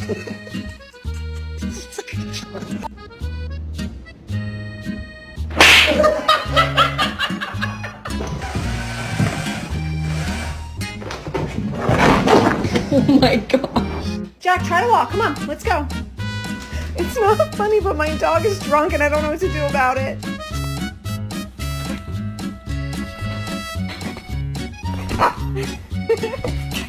Oh my gosh. Jack, try to walk. Come on, let's go. It's not funny, but my dog is drunk and I don't know what to do about it.